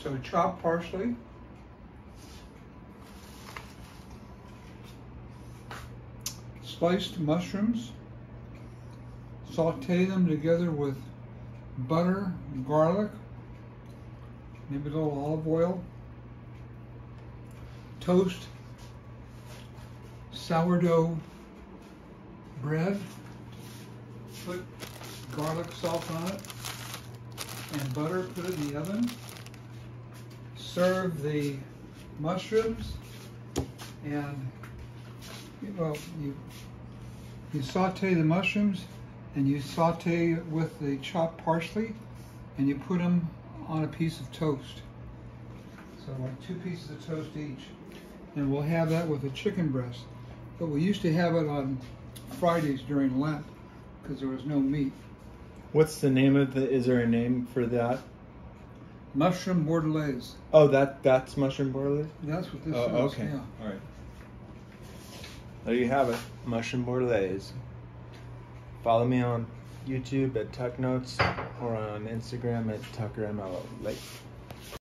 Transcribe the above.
So chop parsley. Sliced mushrooms. Saute them together with butter, garlic, maybe a little olive oil. Toast sourdough bread. Put garlic salt on it and butter. Put it in the oven. Serve the mushrooms, and well, you saute the mushrooms and you saute with the chopped parsley, and you put them on a piece of toast. So like 2 pieces of toast each. And we'll have that with a chicken breast. But we used to have it on Fridays during Lent because there was no meat. What's the name of the, is there a name for that? Mushroom bordelaise. Oh, that's mushroom bordelaise? That's what this is. Okay. Yeah. All right. There you have it, mushroom bordelaise. Follow me on YouTube at Tuck Notes or on Instagram at TuckerMLO.